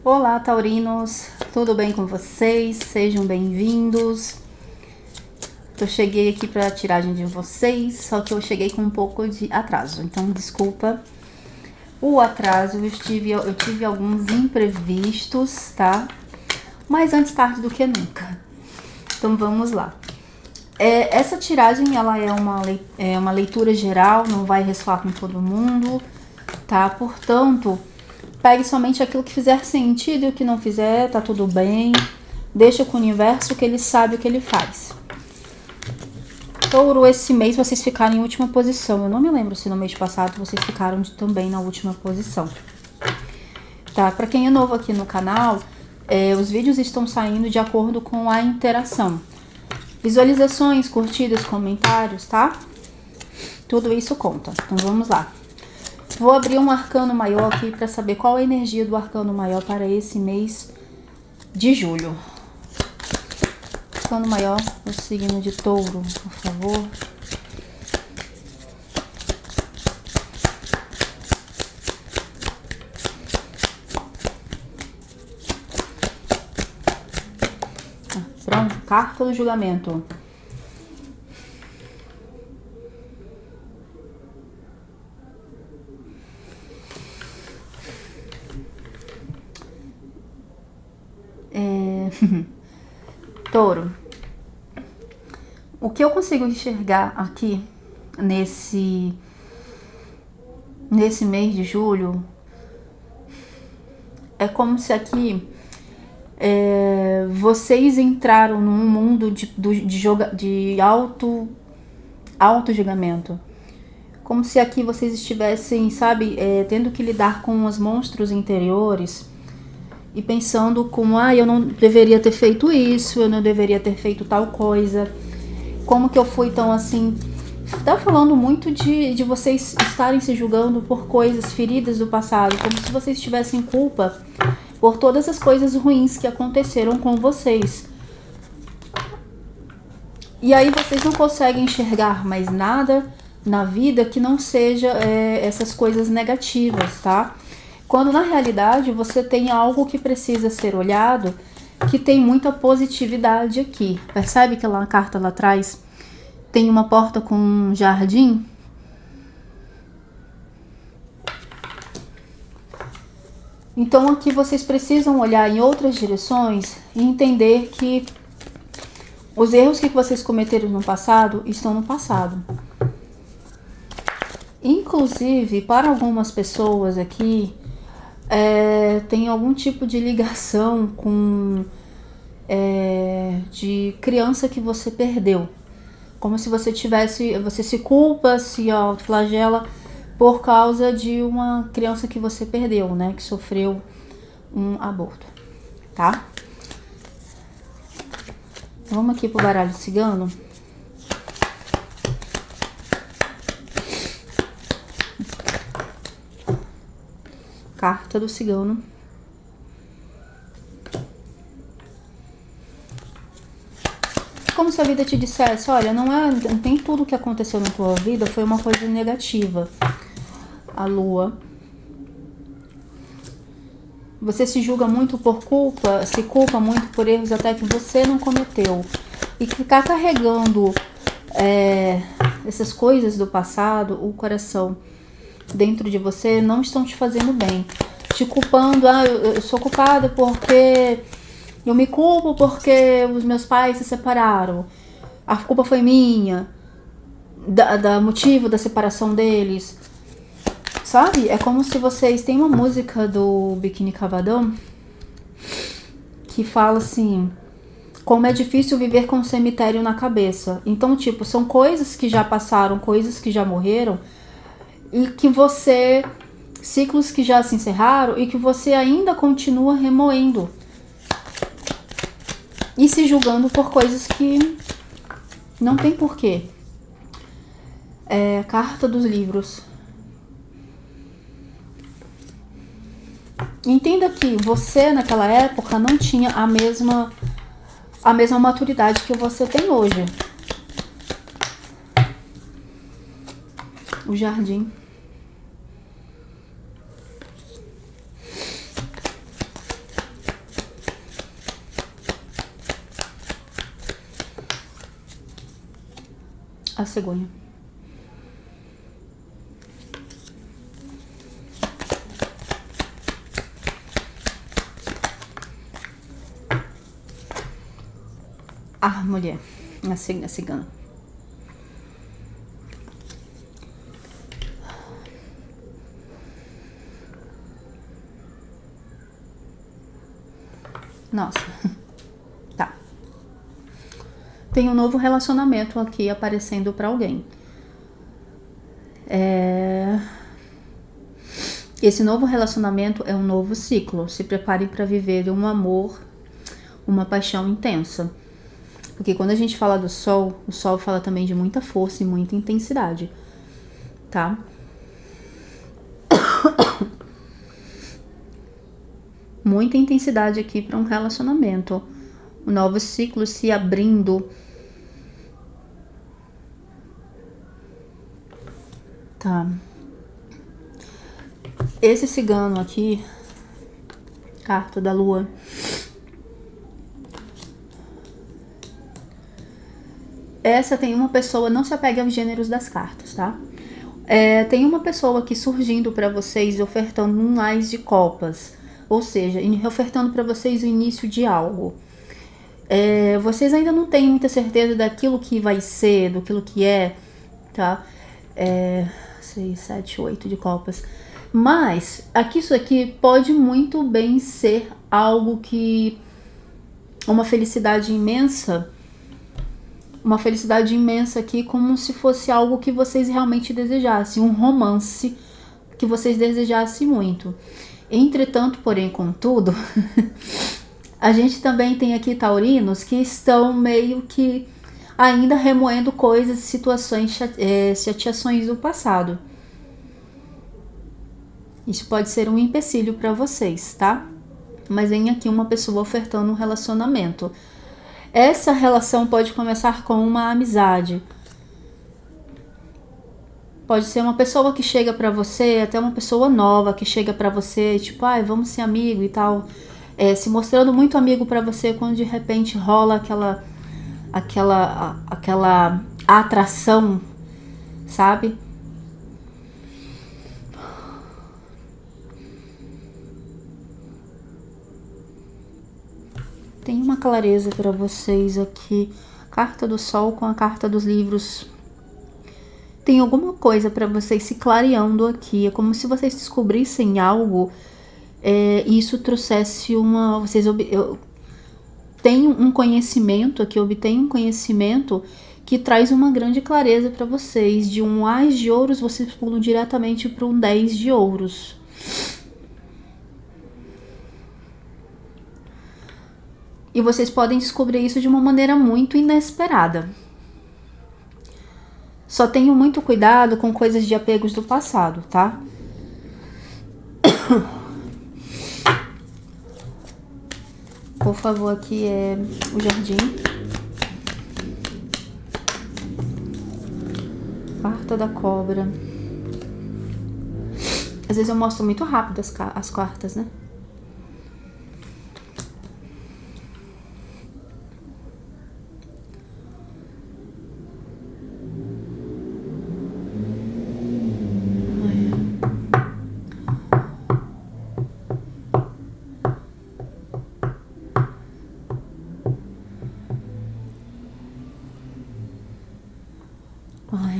Olá, taurinos, tudo bem com vocês? Sejam bem-vindos. Eu cheguei aqui para a tiragem de vocês, só que eu cheguei com um pouco de atraso, então desculpa o atraso. Eu tive alguns imprevistos, tá? Mas antes tarde do que nunca. Então vamos lá. Essa tiragem ela é uma leitura geral, não vai ressoar com todo mundo, tá? Portanto, pegue somente aquilo que fizer sentido e o que não fizer, tá tudo bem. Deixa com o universo que ele sabe o que ele faz. Touro, esse mês vocês ficaram em última posição. Eu não me lembro se no mês passado vocês ficaram também na última posição. Tá? Pra quem é novo aqui no canal, os vídeos estão saindo de acordo com a interação. Visualizações, curtidas, comentários, tá? Tudo isso conta. Então vamos lá. Vou abrir um arcano maior aqui para saber qual a energia do arcano maior para esse mês de julho. Arcano maior do signo de Touro, por favor. Pronto, carta do julgamento. Touro, o que eu consigo enxergar aqui nesse mês de julho é como se aqui vocês entraram num mundo de auto-julgamento. Como se aqui vocês estivessem, sabe, tendo que lidar com os monstros interiores e pensando como, eu não deveria ter feito isso, eu não deveria ter feito tal coisa. Como que eu fui tão assim? Tá falando muito de vocês estarem se julgando por coisas, feridas do passado, como se vocês tivessem culpa por todas as coisas ruins que aconteceram com vocês. E aí vocês não conseguem enxergar mais nada na vida que não seja essas coisas negativas, tá? Quando na realidade você tem algo que precisa ser olhado, que tem muita positividade aqui. Percebe que lá na carta lá atrás tem uma porta com um jardim? Então aqui vocês precisam olhar em outras direções e entender que os erros que vocês cometeram no passado estão no passado. Inclusive, para algumas pessoas aqui, tem algum tipo de ligação com de criança que você perdeu. Como se você se culpa, se autoflagela por causa de uma criança que você perdeu, né? Que sofreu um aborto, tá? Vamos aqui pro baralho cigano. Carta do cigano. Como se a vida te dissesse, olha, não tem tudo que aconteceu na tua vida foi uma coisa negativa. A lua. Você se julga muito por culpa, se culpa muito por erros até que você não cometeu. E ficar carregando essas coisas do passado, o coração dentro de você, não estão te fazendo bem. Te culpando, eu sou culpada porque... Eu me culpo porque os meus pais se separaram. A culpa foi minha. Da motivo da separação deles. Sabe? É como se vocês... Tem uma música do Biquíni Cavadão que fala assim... Como é difícil viver com um cemitério na cabeça. Então, tipo, são coisas que já passaram, coisas que já morreram. E que você... Ciclos que já se encerraram e que você ainda continua remoendo. E se julgando por coisas que não tem porquê. Carta dos livros. Entenda que você naquela época não tinha a mesma maturidade que você tem hoje. O jardim. A cegonha. A mulher. A cigana. Nossa. Tá. Tem um novo relacionamento aqui aparecendo pra alguém. Esse novo relacionamento é um novo ciclo. Se prepare para viver um amor, uma paixão intensa. Porque quando a gente fala do sol, o sol fala também de muita força e muita intensidade, tá? Muita intensidade aqui para um relacionamento. Um novo ciclo se abrindo. Tá. Esse cigano aqui, carta da lua. Essa tem uma pessoa, não se apegue aos gêneros das cartas, tá? Tem uma pessoa aqui surgindo para vocês, ofertando um ás de copas. Ou seja, ofertando para vocês o início de algo. Vocês ainda não têm muita certeza daquilo que vai ser, daquilo que é, tá? 6, 7, 8 de copas. Mas, isso aqui pode muito bem ser algo que... Uma felicidade imensa aqui, como se fosse algo que vocês realmente desejassem, um romance que vocês desejassem muito. Entretanto, porém, contudo, a gente também tem aqui taurinos que estão meio que ainda remoendo coisas, situações, chateações do passado. Isso pode ser um empecilho para vocês, tá? Mas vem aqui uma pessoa ofertando um relacionamento. Essa relação pode começar com uma amizade. Pode ser uma pessoa que chega pra você, até uma pessoa nova que chega pra você, tipo, vamos ser amigo e tal. Se mostrando muito amigo pra você, quando de repente rola aquela atração, sabe? Tem uma clareza para vocês aqui. Carta do Sol com a carta dos livros. Tem alguma coisa para vocês se clareando aqui. É como se vocês descobrissem algo e isso trouxesse uma... Vocês têm um conhecimento aqui, obtêm um conhecimento que traz uma grande clareza para vocês. De um ás de ouros, vocês pulam diretamente para um 10 de ouros. E vocês podem descobrir isso de uma maneira muito inesperada. Só tenham muito cuidado com coisas de apegos do passado, tá? Por favor, aqui é o jardim. Carta da cobra. Às vezes eu mostro muito rápido as cartas, né?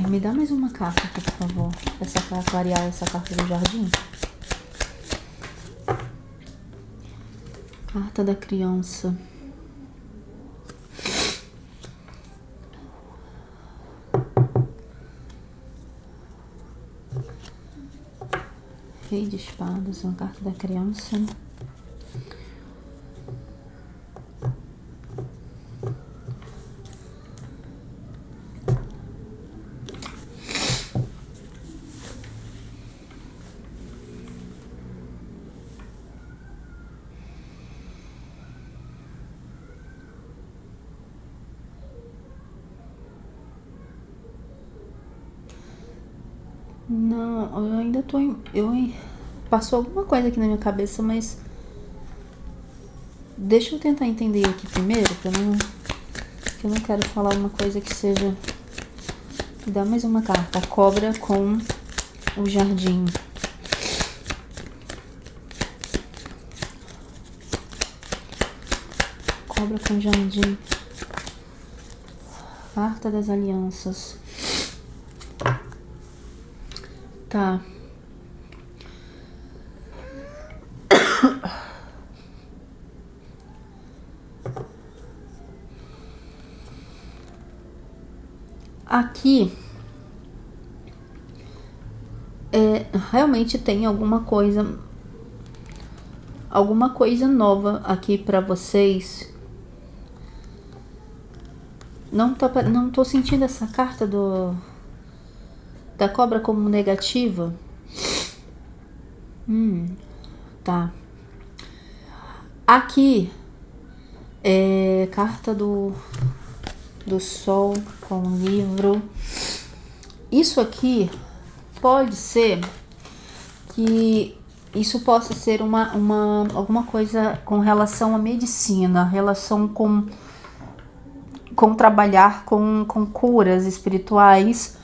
Me dá mais uma carta, por favor, para clarear essa carta do jardim. Carta da criança. Rei de espadas, uma carta da criança. Não, eu ainda tô... Passou alguma coisa aqui na minha cabeça, mas... Deixa eu tentar entender aqui primeiro, que eu não quero falar uma coisa que seja Dá mais uma carta. A cobra com o jardim. Cobra com jardim. Carta das alianças. Tá. Aqui realmente tem alguma coisa nova aqui pra vocês. Não tô sentindo essa carta da cobra como negativa. Tá. Aqui carta do sol com o livro. Isso aqui pode ser que isso possa ser alguma coisa com relação à medicina, relação com trabalhar com curas espirituais,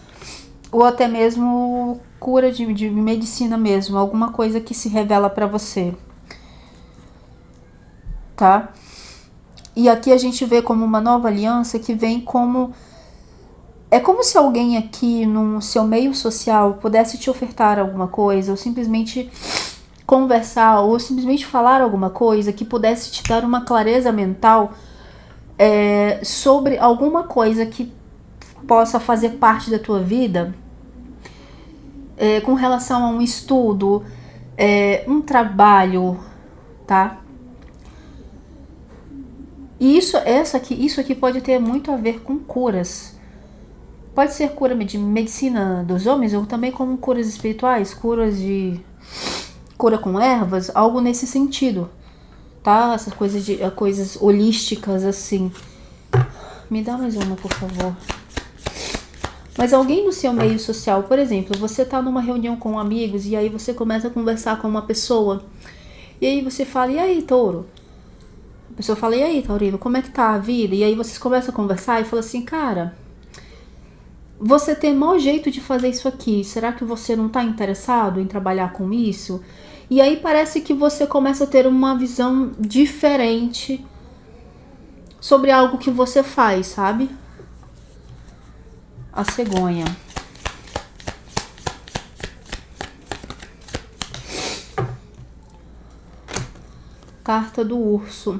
ou até mesmo cura de medicina mesmo, alguma coisa que se revela para você, tá? E aqui a gente vê como uma nova aliança que vem como... É como se alguém aqui no seu meio social pudesse te ofertar alguma coisa, ou simplesmente conversar, ou simplesmente falar alguma coisa que pudesse te dar uma clareza mental sobre alguma coisa que possa fazer parte da tua vida, com relação a um estudo, um trabalho, tá? E isso aqui pode ter muito a ver com curas. Pode ser cura de medicina dos homens, ou também como curas espirituais, cura com ervas, algo nesse sentido, tá? Essas coisas holísticas assim. Me dá mais uma, por favor. Mas alguém no seu meio social, por exemplo, você tá numa reunião com amigos e aí você começa a conversar com uma pessoa. E aí você fala, e aí, touro? A pessoa fala, e aí, taurino, como é que tá a vida? E aí vocês começam a conversar e falam assim, cara, você tem mau jeito de fazer isso aqui. Será que você não tá interessado em trabalhar com isso? E aí parece que você começa a ter uma visão diferente sobre algo que você faz, sabe? A cegonha. Carta do urso.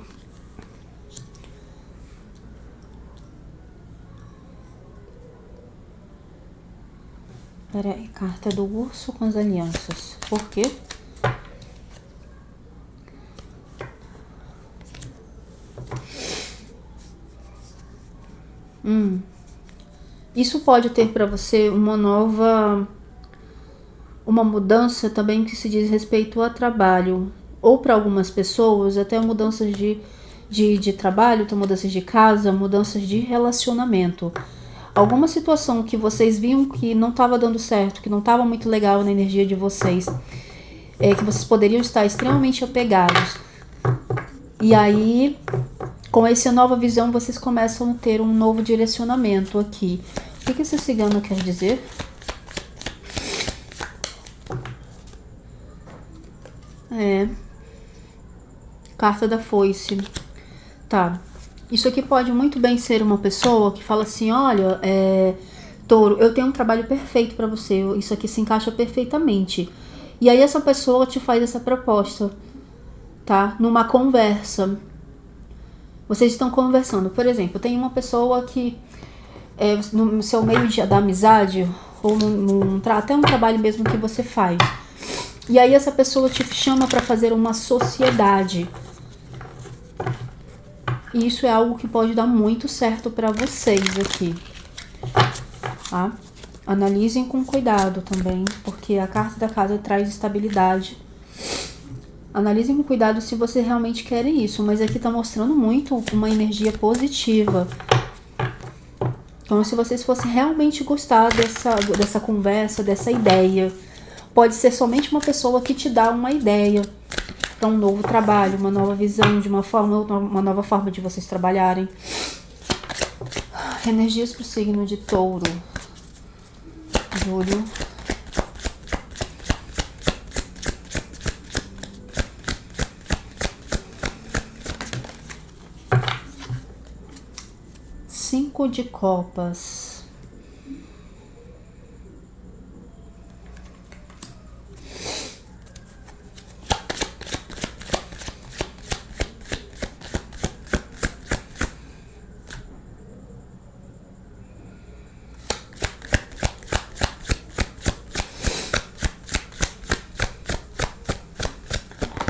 Peraí, carta do urso com as alianças. Por quê? Isso pode ter para você uma mudança também que se diz respeito a trabalho. Ou para algumas pessoas, até mudanças de trabalho, mudanças de casa, mudanças de relacionamento. Alguma situação que vocês viam que não estava dando certo, que não estava muito legal na energia de vocês, que vocês poderiam estar extremamente apegados. E aí, com essa nova visão, vocês começam a ter um novo direcionamento aqui. O que esse cigano quer dizer? Carta da foice. Tá. Isso aqui pode muito bem ser uma pessoa que fala assim, olha, touro, eu tenho um trabalho perfeito pra você, isso aqui se encaixa perfeitamente. E aí essa pessoa te faz essa proposta, tá? Numa conversa. Vocês estão conversando. Por exemplo, tem uma pessoa que no seu meio da amizade, ou até um trabalho mesmo que você faz. E aí essa pessoa te chama pra fazer uma sociedade. E isso é algo que pode dar muito certo pra vocês aqui, tá? Analisem com cuidado também, porque a carta da casa traz estabilidade. Analisem com cuidado se vocês realmente querem isso, mas aqui tá mostrando muito uma energia positiva. Então, se vocês fossem realmente gostar dessa conversa, dessa ideia, pode ser somente uma pessoa que te dá uma ideia para um novo trabalho, uma nova visão, de uma nova forma de vocês trabalharem. Energias para o signo de touro. julho. Cinco de copas.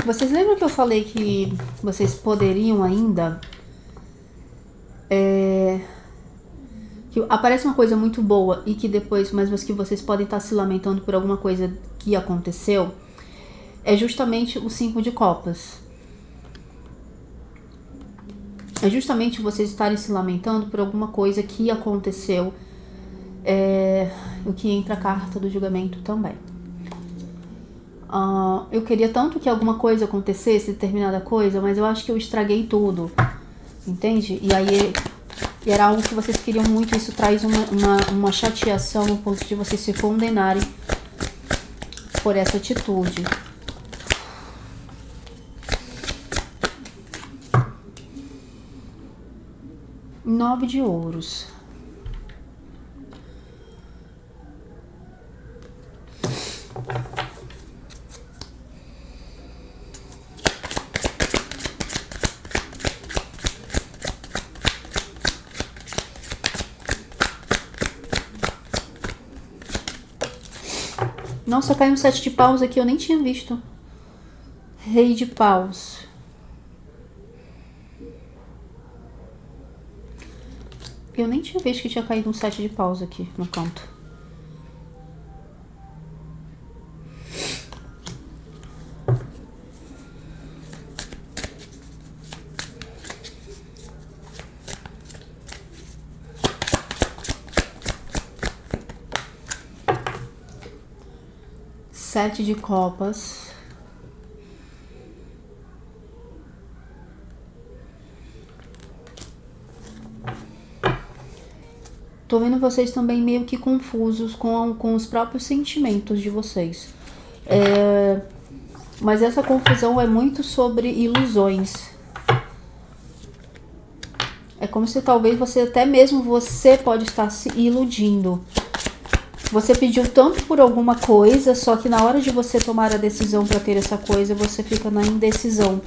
Vocês lembram que eu falei que vocês poderiam ainda... que aparece uma coisa muito boa e que depois, mas que vocês podem estar se lamentando por alguma coisa que aconteceu? É justamente o 5 de copas. É justamente vocês estarem se lamentando por alguma coisa que aconteceu. O que entra a carta do julgamento também. Eu queria tanto que alguma coisa acontecesse, determinada coisa, mas eu acho que eu estraguei tudo, entende? E aí era algo que vocês queriam muito, isso traz uma chateação no ponto de vocês se condenarem por essa atitude. Nove de ouros. Nossa, caiu um 7 de paus aqui, eu nem tinha visto. Rei de paus. Eu nem tinha visto que tinha caído um 7 de paus aqui no canto. Sete de copas. Tô vendo vocês também meio que confusos com os próprios sentimentos de vocês. Mas essa confusão é muito sobre ilusões. É como se talvez até mesmo você pode estar se iludindo. Você pediu tanto por alguma coisa, só que na hora de você tomar a decisão para ter essa coisa, você fica na indecisão,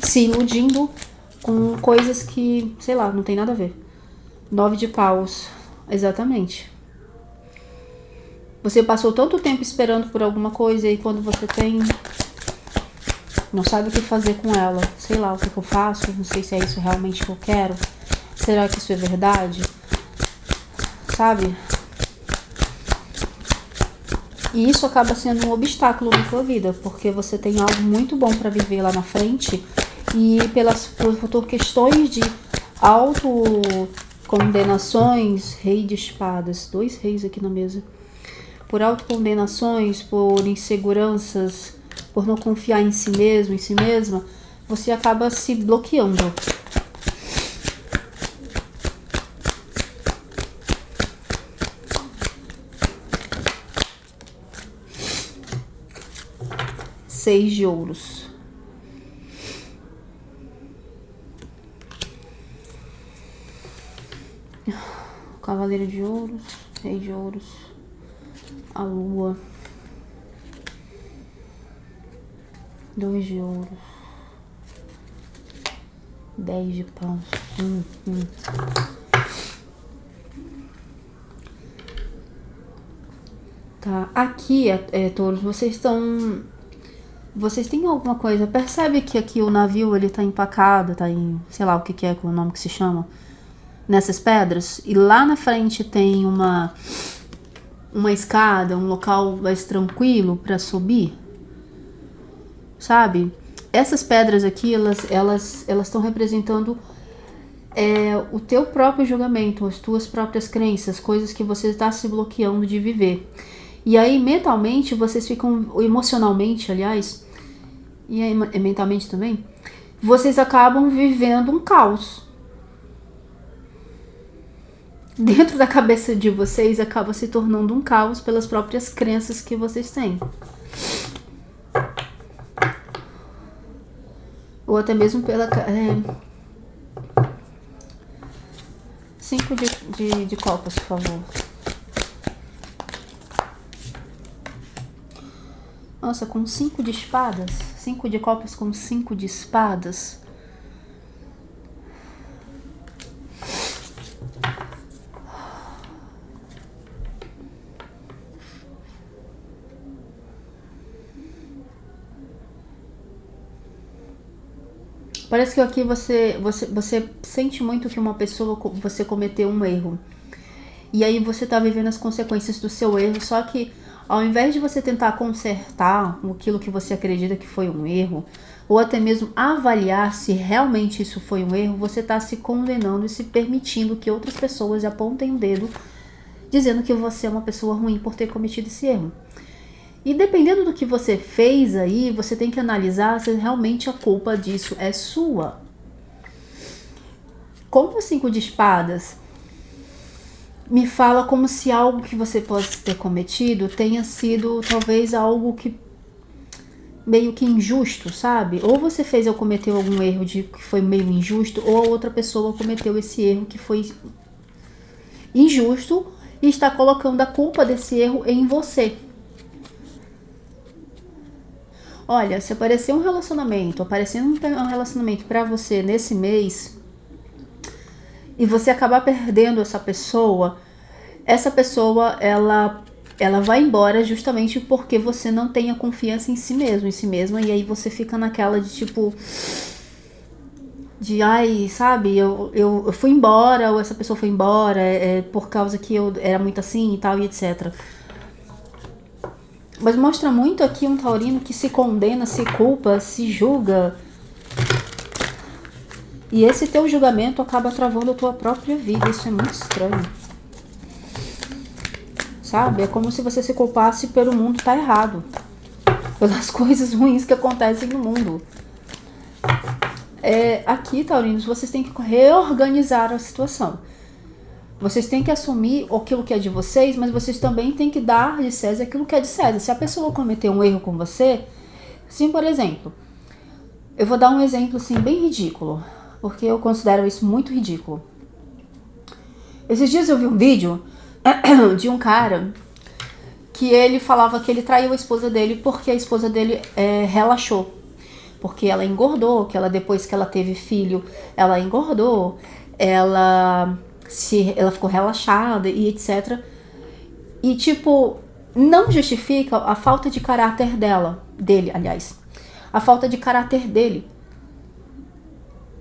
se iludindo com coisas que, sei lá, não tem nada a ver. 9 de paus, exatamente. Você passou tanto tempo esperando por alguma coisa e quando você tem, não sabe o que fazer com ela. Sei lá, o que eu faço, não sei se é isso realmente que eu quero. Será que isso é verdade? Sabe? E isso acaba sendo um obstáculo na sua vida, porque você tem algo muito bom para viver lá na frente e por questões de autocondenações, rei de espadas, 2 reis aqui na mesa, por autocondenações, por inseguranças, por não confiar em si mesmo, em si mesma, você acaba se bloqueando. Seis de ouros. Cavaleiro de ouros, rei de ouros, a lua, 2 de ouros, 10 de paus. Tá, aqui, touros, vocês têm alguma coisa, percebe que aqui o navio ele tá empacado, tá em, sei lá o que é o nome que se chama, nessas pedras, e lá na frente tem uma escada, um local mais tranquilo para subir, sabe? Essas pedras aqui, elas estão representando o teu próprio julgamento, as tuas próprias crenças, coisas que você está se bloqueando de viver. E aí, mentalmente, vocês ficam, emocionalmente, aliás, e aí, mentalmente também, vocês acabam vivendo um caos. dentro da cabeça de vocês acaba se tornando um caos pelas próprias crenças que vocês têm. Ou até mesmo pela... 5 de copas, por favor. Nossa, com 5 de espadas. 5 de copas com 5 de espadas. Parece que aqui você sente muito que uma pessoa, você cometeu um erro. E aí você tá vivendo as consequências do seu erro, só que ao invés de você tentar consertar aquilo que você acredita que foi um erro, ou até mesmo avaliar se realmente isso foi um erro, você tá se condenando e se permitindo que outras pessoas apontem o dedo, dizendo que você é uma pessoa ruim por ter cometido esse erro. E dependendo do que você fez aí, você tem que analisar se realmente a culpa disso é sua. Como o 5 de espadas me fala como se algo que você pode ter cometido tenha sido talvez algo que meio que injusto, sabe? Ou você fez ou cometeu algum erro que foi meio injusto, ou a outra pessoa cometeu esse erro que foi injusto e está colocando a culpa desse erro em você. Olha, se aparecer um relacionamento, aparecendo um relacionamento pra você nesse mês, e você acabar perdendo essa pessoa, ela vai embora justamente porque você não tem a confiança em si mesmo, em si mesma, e aí você fica naquela de tipo, de ai, sabe, eu fui embora, ou essa pessoa foi embora, por causa que eu era muito assim e tal, e etc. Mas mostra muito aqui um taurino que se condena, se culpa, se julga. E esse teu julgamento acaba travando a tua própria vida. Isso é muito estranho. Sabe? É como se você se culpasse pelo mundo tá errado. Pelas coisas ruins que acontecem no mundo. Aqui, taurinos, vocês têm que reorganizar a situação. Vocês têm que assumir aquilo que é de vocês, mas vocês também têm que dar de César aquilo que é de César. Se a pessoa cometer um erro com você, sim, por exemplo, eu vou dar um exemplo assim bem ridículo, porque eu considero isso muito ridículo. Esses dias eu vi um vídeo de um cara que ele falava que ele traiu a esposa dele porque a esposa dele relaxou. Porque ela engordou, que ela depois que ela teve filho, ela engordou, ela ficou relaxada e etc. E tipo, não justifica a falta de caráter dele. A falta de caráter dele.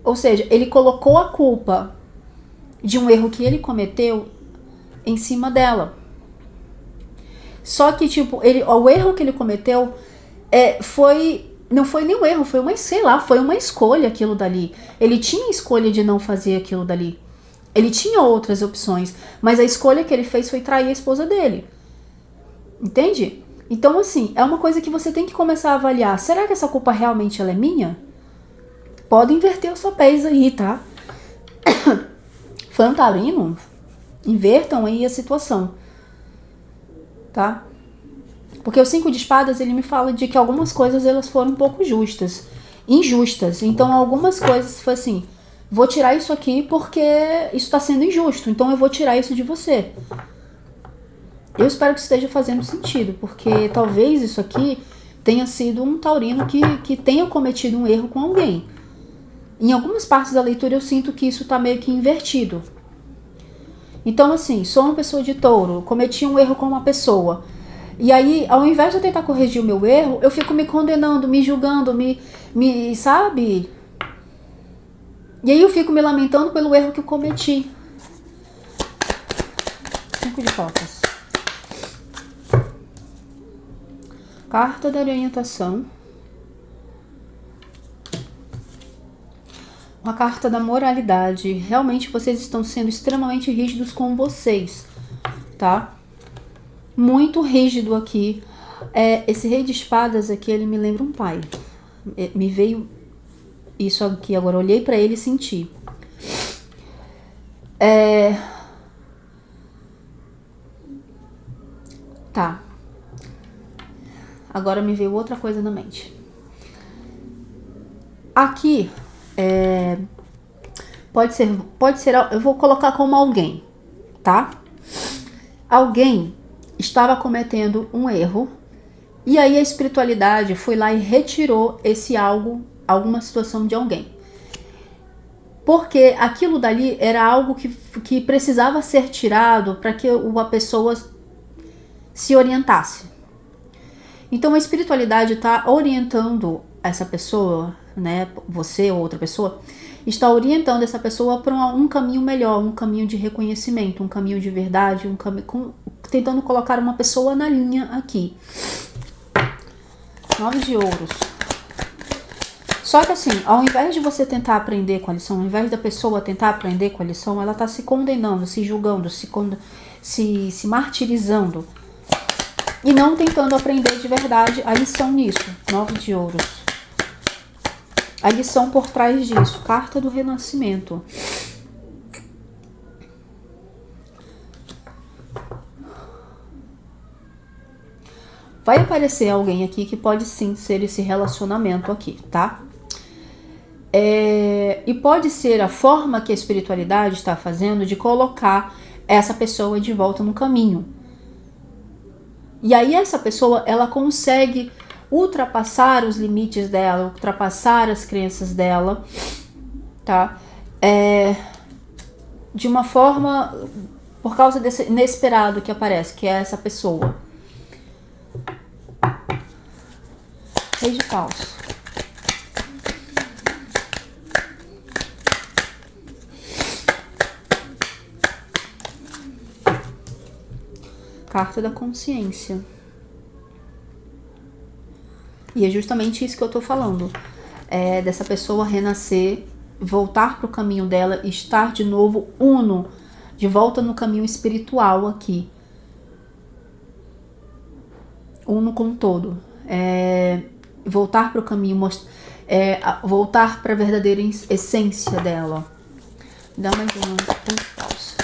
Ou seja, ele colocou a culpa de um erro que ele cometeu em cima dela. Só que tipo, o erro que ele cometeu não foi nenhum erro, foi uma escolha aquilo dali. Ele tinha escolha de não fazer aquilo dali. Ele tinha outras opções, mas a escolha que ele fez foi trair a esposa dele. Entende? Então, assim, é uma coisa que você tem que começar a avaliar. Será que essa culpa realmente ela é minha? Pode inverter os papéis aí, tá? Fã taurino, invertam aí a situação. Tá? Porque o 5 de espadas, ele me fala de que algumas coisas elas foram um pouco injustas. Então, algumas coisas foi assim... Vou tirar isso aqui porque isso está sendo injusto. Então eu vou tirar isso de você. Eu espero que esteja fazendo sentido. Porque talvez isso aqui tenha sido um taurino que tenha cometido um erro com alguém. Em algumas partes da leitura eu sinto que isso está meio que invertido. Então assim, sou uma pessoa de touro. Cometi um erro com uma pessoa. E aí, ao invés de eu tentar corrigir o meu erro, eu fico me condenando, me julgando, sabe... E aí eu fico me lamentando pelo erro que eu cometi. 5 de copas. Carta da orientação. Uma carta da moralidade. Realmente vocês estão sendo extremamente rígidos com vocês, tá? Muito rígido aqui. Esse rei de espadas aqui, ele me lembra um pai. Me veio... isso aqui agora, olhei pra ele e senti. Tá. Agora me veio outra coisa na mente. Aqui, pode ser, eu vou colocar como alguém, tá? Alguém estava cometendo um erro e aí a espiritualidade foi lá e retirou esse algo, alguma situação de alguém. Porque aquilo dali era algo que precisava ser tirado para que a pessoa se orientasse. Então a espiritualidade está orientando essa pessoa, né, você ou outra pessoa, está orientando essa pessoa para um caminho melhor, um caminho de reconhecimento, um caminho de verdade, tentando colocar uma pessoa na linha aqui. 9 de ouros. Só que assim, ao invés de você tentar aprender com a lição, ao invés da pessoa tentar aprender com a lição, ela está se condenando, se julgando, se martirizando e não tentando aprender de verdade a lição nisso. 9 de ouros. A lição por trás disso. Carta do Renascimento. Vai aparecer alguém aqui que pode sim ser esse relacionamento aqui, tá? E pode ser a forma que a espiritualidade está fazendo de colocar essa pessoa de volta no caminho. E aí essa pessoa, ela consegue ultrapassar os limites dela, ultrapassar as crenças dela, tá? De uma forma, por causa desse inesperado que aparece, que é essa pessoa. Reis de Paus. Carta da Consciência. E é justamente isso que eu tô falando. Dessa pessoa renascer, voltar pro caminho dela e estar de novo uno, de volta no caminho espiritual aqui. Uno com todo. Voltar pro caminho, voltar pra verdadeira essência dela. Dá mais uma pausa.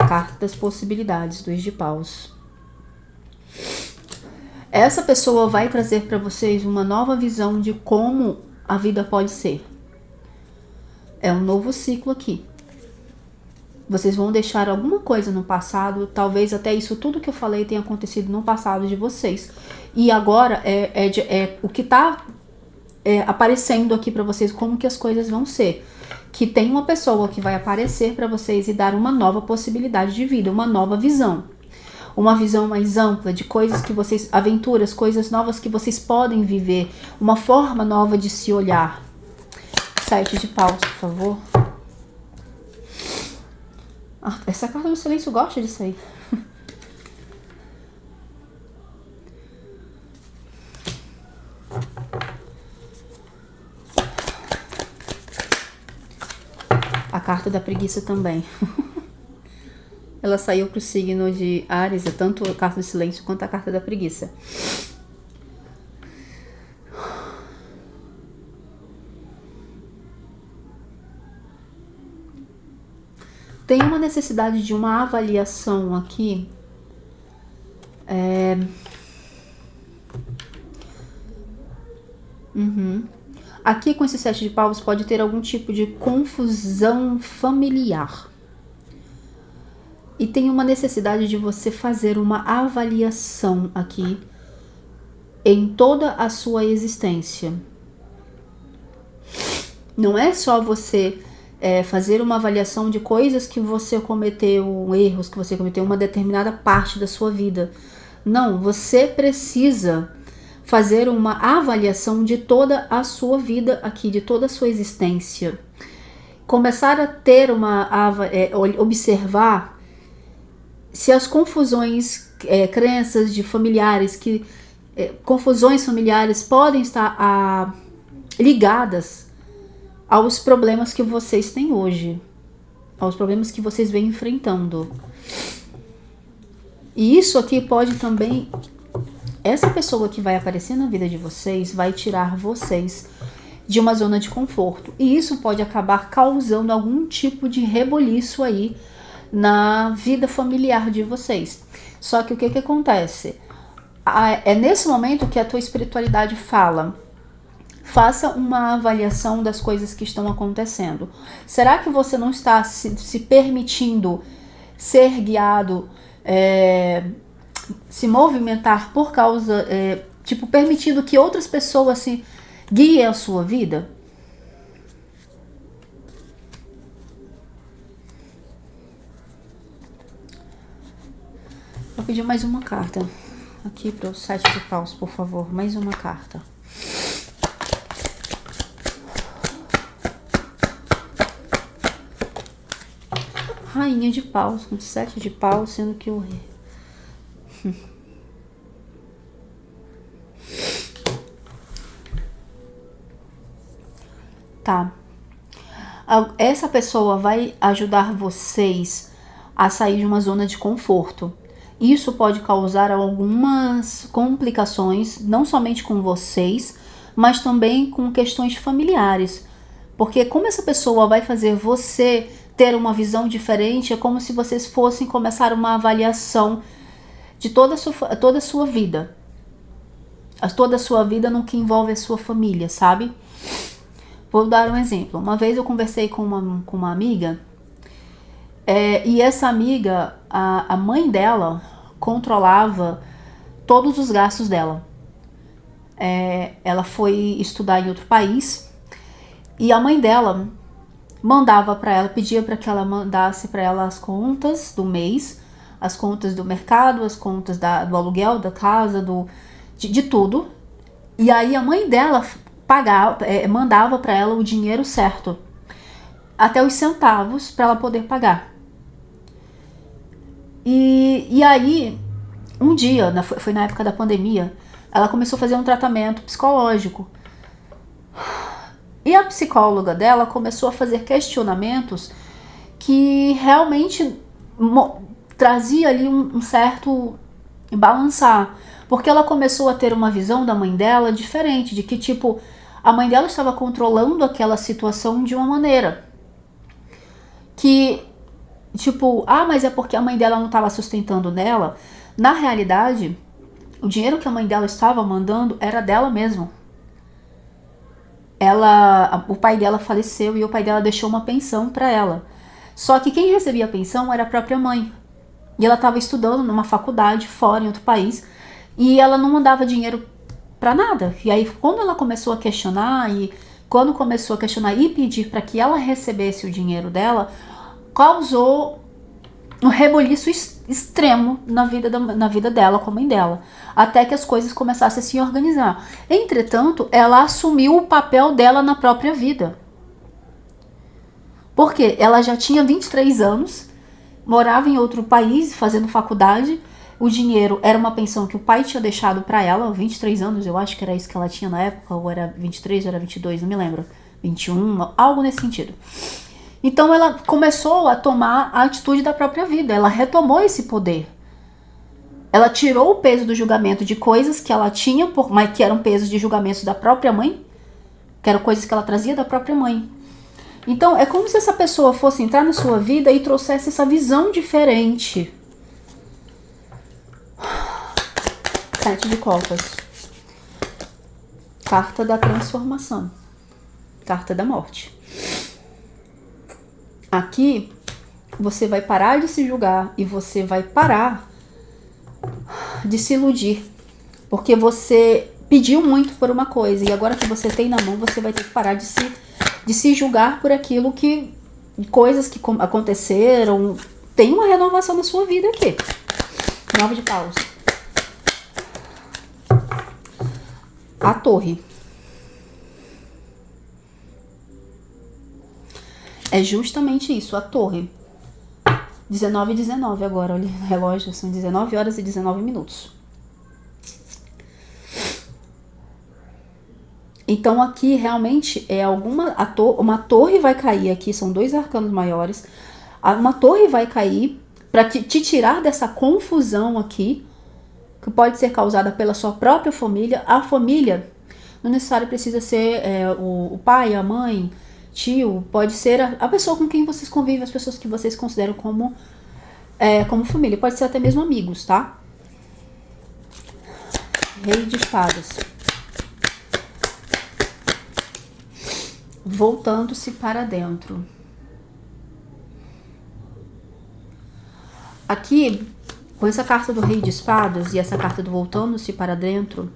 Carta das possibilidades, 2 de paus. Essa pessoa vai trazer para vocês uma nova visão de como a vida pode ser. É um novo ciclo aqui. Vocês vão deixar alguma coisa no passado, talvez até isso tudo que eu falei tenha acontecido no passado de vocês. E agora o que está aparecendo aqui para vocês, como que as coisas vão ser. Que tem uma pessoa que vai aparecer para vocês e dar uma nova possibilidade de vida, uma nova visão. Uma visão mais ampla de coisas que vocês, aventuras, coisas novas que vocês podem viver. Uma forma nova de se olhar. 7 de paus, por favor. Essa carta do silêncio gosta disso aí. A carta da preguiça também. Ela saiu pro signo de Áries, tanto a carta do silêncio quanto a carta da preguiça. Tem uma necessidade de uma avaliação aqui. Aqui com esse 7 de paus pode ter algum tipo de confusão familiar. E tem uma necessidade de você fazer uma avaliação aqui em toda a sua existência. Não é só você fazer uma avaliação de coisas que você cometeu, erros que você cometeu em uma determinada parte da sua vida. Não, você precisa fazer uma avaliação de toda a sua vida aqui, de toda a sua existência. Começar a ter observar se as confusões, crenças de familiares, confusões familiares podem estar ligadas aos problemas que vocês têm hoje, aos problemas que vocês vêm enfrentando. E isso aqui pode também, essa pessoa que vai aparecer na vida de vocês vai tirar vocês de uma zona de conforto. E isso pode acabar causando algum tipo de reboliço aí na vida familiar de vocês. Só que o que acontece? É nesse momento que a tua espiritualidade fala: faça uma avaliação das coisas que estão acontecendo. Será que você não está se permitindo ser guiado, se movimentar por causa, permitindo que outras pessoas se guiem a sua vida? Vou pedir mais uma carta aqui para o 7 de paus, por favor. Mais uma carta. Rainha de paus com 7 de paus, sendo que o rei... Tá. Essa pessoa vai ajudar vocês a sair de uma zona de conforto. Isso pode causar algumas complicações, não somente com vocês, mas também com questões familiares. Porque como essa pessoa vai fazer você ter uma visão diferente, é como se vocês fossem começar uma avaliação de toda a sua vida. Toda a sua vida no que envolve a sua família, sabe? Vou dar um exemplo. Uma vez eu conversei com uma amiga, e essa amiga, a mãe dela controlava todos os gastos dela. Ela foi estudar em outro país e a mãe dela mandava para ela, pedia para que ela mandasse para ela as contas do mês, as contas do mercado, as contas do aluguel da casa, de tudo. E aí a mãe dela mandava para ela o dinheiro certo, até os centavos, para ela poder pagar. E aí, um dia, foi na época da pandemia, ela começou a fazer um tratamento psicológico. E a psicóloga dela começou a fazer questionamentos que realmente trazia ali um certo balançar. Porque ela começou a ter uma visão da mãe dela diferente, de que a mãe dela estava controlando aquela situação de uma maneira que, mas é porque a mãe dela não estava sustentando nela. Na realidade, o dinheiro que a mãe dela estava mandando era dela mesma. O pai dela faleceu e o pai dela deixou uma pensão para ela. Só que quem recebia a pensão era a própria mãe. E ela estava estudando numa faculdade fora, em outro país, e ela não mandava dinheiro para nada. E aí, quando ela começou a questionar e pedir para que ela recebesse o dinheiro dela, causou um reboliço extremo na vida dela com a mãe dela, até que as coisas começassem a se organizar. Entretanto, ela assumiu o papel dela na própria vida. Porque ela já tinha 23 anos, morava em outro país, fazendo faculdade, o dinheiro era uma pensão que o pai tinha deixado para ela, 23 anos, eu acho que era isso que ela tinha na época, ou era 23 ou era 22, não me lembro, 21, algo nesse sentido. Então ela começou a tomar a atitude da própria vida, ela retomou esse poder. Ela tirou o peso do julgamento de coisas que ela tinha, mas que eram pesos de julgamentos da própria mãe, que eram coisas que ela trazia da própria mãe. Então é como se essa pessoa fosse entrar na sua vida e trouxesse essa visão diferente. 7 de copas. Carta da transformação. Carta da morte. Aqui, você vai parar de se julgar e você vai parar de se iludir. Porque você pediu muito por uma coisa e agora que você tem na mão, você vai ter que parar de se julgar por aquilo coisas que aconteceram. Tem uma renovação na sua vida aqui. 9 de paus. A torre. É justamente isso, a torre. 19h19 agora, olha o relógio, são 19 horas e 19 minutos. Então aqui realmente uma torre vai cair aqui, são 2 arcanos maiores. Uma torre vai cair para te tirar dessa confusão aqui, que pode ser causada pela sua própria família. A família não necessariamente precisa ser o pai, a mãe, tio, pode ser a pessoa com quem vocês convivem, as pessoas que vocês consideram como como família, pode ser até mesmo amigos, tá? Rei de espadas. Voltando-se para dentro. Aqui, com essa carta do Rei de Espadas e essa carta do voltando-se para dentro,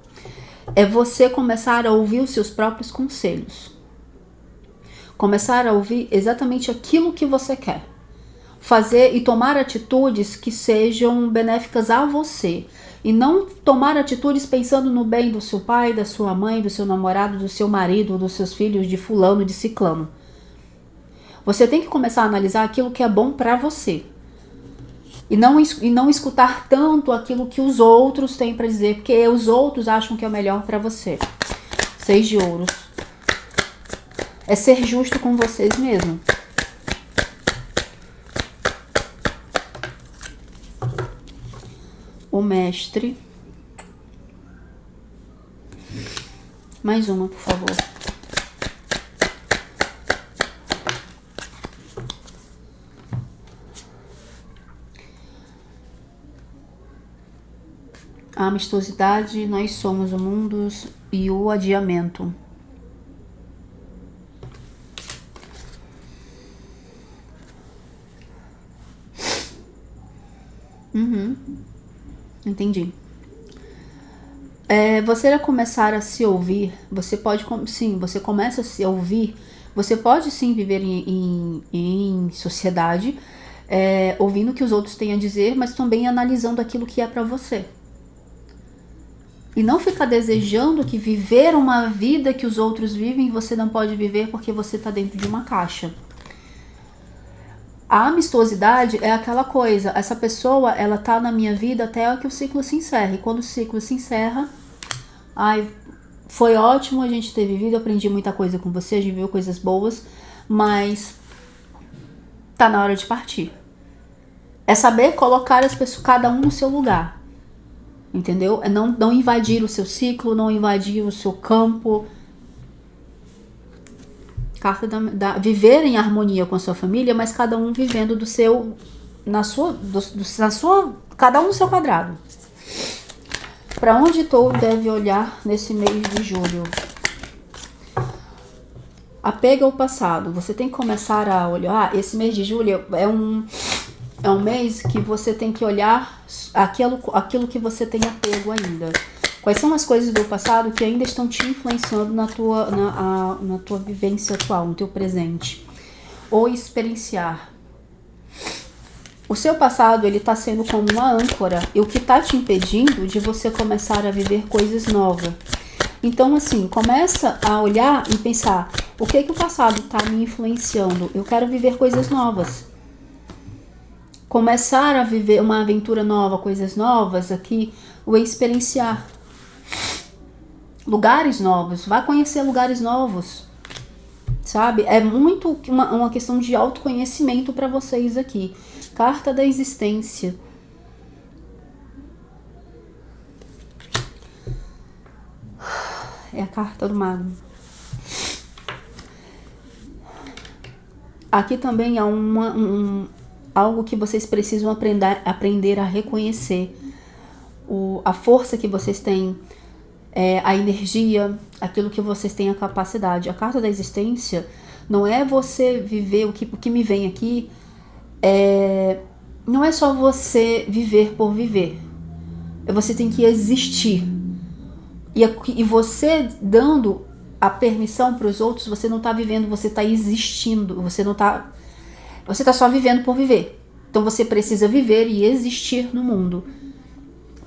é você começar a ouvir os seus próprios conselhos. Começar a ouvir exatamente aquilo que você quer. Fazer e tomar atitudes que sejam benéficas a você. E não tomar atitudes pensando no bem do seu pai, da sua mãe, do seu namorado, do seu marido, dos seus filhos, de fulano, de ciclano. Você tem que começar a analisar aquilo que é bom pra você. E não escutar tanto aquilo que os outros têm pra dizer, porque os outros acham que é o melhor pra você. 6 de ouros. É ser justo com vocês mesmo. O mestre. Mais uma, por favor. A amistosidade, nós somos o mundo e o adiamento. Entendi. Você vai começar a se ouvir, você pode, sim, você começa a se ouvir, você pode sim viver em sociedade, ouvindo o que os outros têm a dizer, mas também analisando aquilo que é pra você. E não ficar desejando que viver uma vida que os outros vivem você não pode viver porque você tá dentro de uma caixa. A amistosidade é aquela coisa, essa pessoa, ela tá na minha vida até que o ciclo se encerre. Quando o ciclo se encerra, foi ótimo a gente ter vivido, eu aprendi muita coisa com você, a gente viu coisas boas, mas tá na hora de partir. É saber colocar as pessoas, cada um no seu lugar, entendeu? É não invadir o seu ciclo, não invadir o seu campo. Carta viver em harmonia com a sua família, mas cada um vivendo do seu, cada um no seu quadrado. Para onde touro deve olhar nesse mês de julho? Apego ao passado. Você tem que começar a olhar. Esse mês de julho é um mês que você tem que olhar aquilo que você tem apego ainda. Quais são as coisas do passado que ainda estão te influenciando na tua vivência atual, no teu presente? Ou experienciar. O seu passado, ele tá sendo como uma âncora, e o que tá te impedindo de você começar a viver coisas novas. Então, assim, começa a olhar e pensar, o que o passado tá me influenciando? Eu quero viver coisas novas. Começar a viver uma aventura nova, coisas novas aqui, ou experienciar. Lugares novos, vá conhecer lugares novos, sabe? É muito uma questão de autoconhecimento para vocês aqui. Carta da existência. É a carta do mago. Aqui também há algo que vocês precisam aprender a reconhecer. A força que vocês têm, a energia, aquilo que vocês têm a capacidade. A carta da existência não é você viver o que me vem aqui, não é só você viver por viver. Você tem que existir. E você dando a permissão para os outros, você não está vivendo, você está existindo. Você está só vivendo por viver. Então você precisa viver e existir no mundo.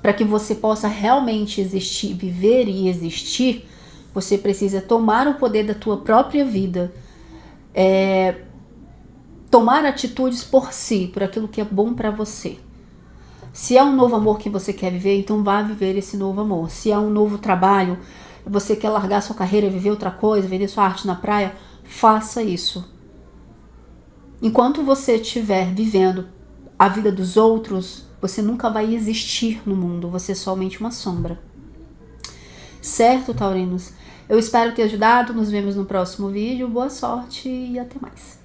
Para que você possa realmente existir, viver e existir, você precisa tomar o poder da tua própria vida, tomar atitudes por si, por aquilo que é bom para você. Se é um novo amor que você quer viver, então vá viver esse novo amor. Se é um novo trabalho, você quer largar sua carreira, viver outra coisa, vender sua arte na praia, faça isso. Enquanto você estiver vivendo a vida dos outros, você nunca vai existir no mundo, você é somente uma sombra. Certo, taurinos? Eu espero ter ajudado, nos vemos no próximo vídeo, boa sorte e até mais.